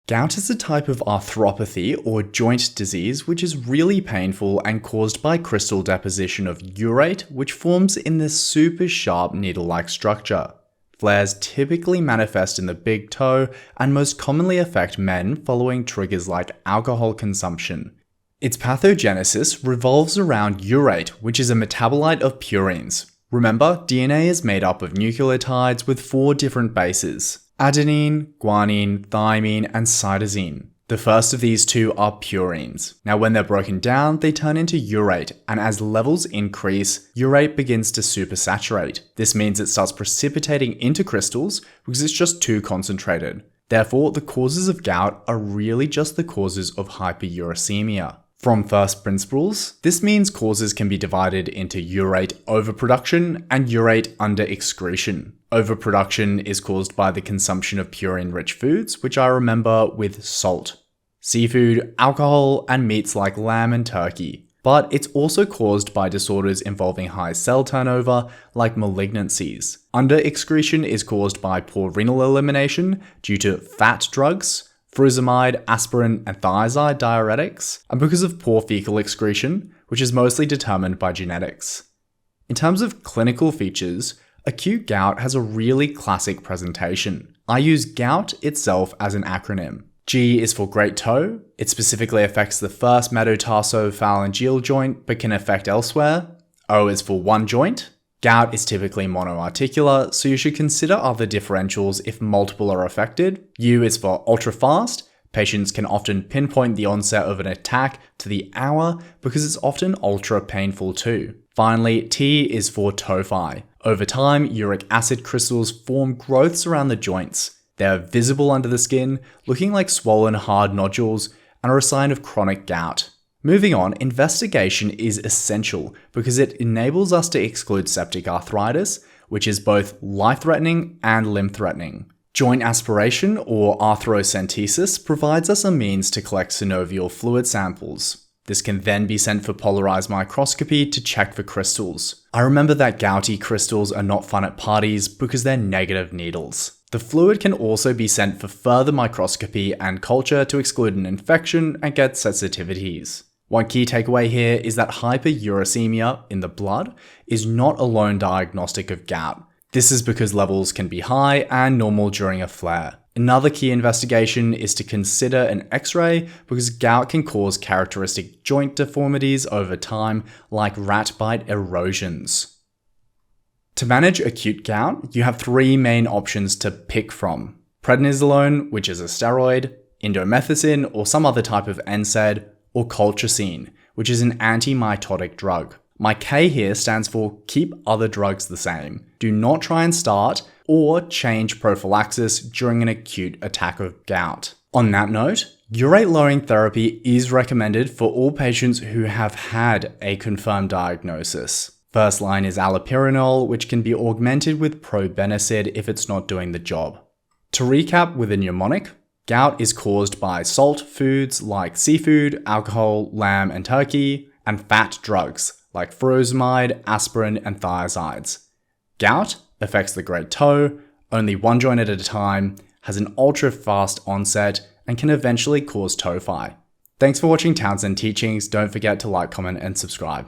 Gout is a type of arthropathy or joint disease which is really painful and caused by crystal deposition of urate, which forms in this super sharp needle-like structure. Flares typically manifest in the big toe and most commonly affect men following triggers like alcohol consumption. Its pathogenesis revolves around urate, which is a metabolite of purines. Remember, DNA is made up of nucleotides with 4 different bases: adenine, guanine, thymine, and cytosine. The first of these 2 are purines. Now when they're broken down, they turn into urate, and as levels increase, urate begins to supersaturate. This means it starts precipitating into crystals because it's just too concentrated. Therefore, the causes of gout are really just the causes of hyperuricemia. From first principles, this means causes can be divided into urate overproduction and urate underexcretion. Overproduction is caused by the consumption of purine-rich foods, which I remember with salt, seafood, alcohol, and meats like lamb and turkey. But it's also caused by disorders involving high cell turnover, like malignancies. Underexcretion is caused by poor renal elimination due to fat drugs, furosemide, aspirin, and thiazide diuretics, and because of poor fecal excretion, which is mostly determined by genetics. In terms of clinical features, acute gout has a really classic presentation. I use gout itself as an acronym. G is for great toe. It specifically affects the first metatarsophalangeal joint but can affect elsewhere. O is for one joint. Gout is typically monoarticular, so you should consider other differentials if multiple are affected. U is for ultra fast. Patients can often pinpoint the onset of an attack to the hour because it's often ultra painful too. Finally, T is for tophi. Over time, uric acid crystals form growths around the joints. They are visible under the skin, looking like swollen hard nodules, and are a sign of chronic gout. Moving on, investigation is essential because it enables us to exclude septic arthritis, which is both life-threatening and limb-threatening. Joint aspiration, or arthrocentesis, provides us a means to collect synovial fluid samples. This can then be sent for polarized microscopy to check for crystals. I remember that gouty crystals are not fun at parties because they're negative needles. The fluid can also be sent for further microscopy and culture to exclude an infection and get sensitivities. One key takeaway here is that hyperuricemia in the blood is not a lone diagnostic of gout. This is because levels can be high and normal during a flare. Another key investigation is to consider an X-ray because gout can cause characteristic joint deformities over time, like rat bite erosions. To manage acute gout, you have 3 main options to pick from: prednisolone, which is a steroid, indomethacin or some other type of NSAID, or colchicine, which is an anti-mitotic drug. My K here stands for keep other drugs the same. Do not try and start or change prophylaxis during an acute attack of gout. On that note, urate-lowering therapy is recommended for all patients who have had a confirmed diagnosis. First line is allopurinol, which can be augmented with probenecid if it's not doing the job. To recap with a mnemonic, gout is caused by salt foods like seafood, alcohol, lamb and turkey, and fat drugs like furosemide, aspirin, and thiazides. Gout affects the great toe, only one joint at a time, has an ultra-fast onset, and can eventually cause tophi. Thanks for watching Townsend Teachings. Don't forget to like, comment, and subscribe.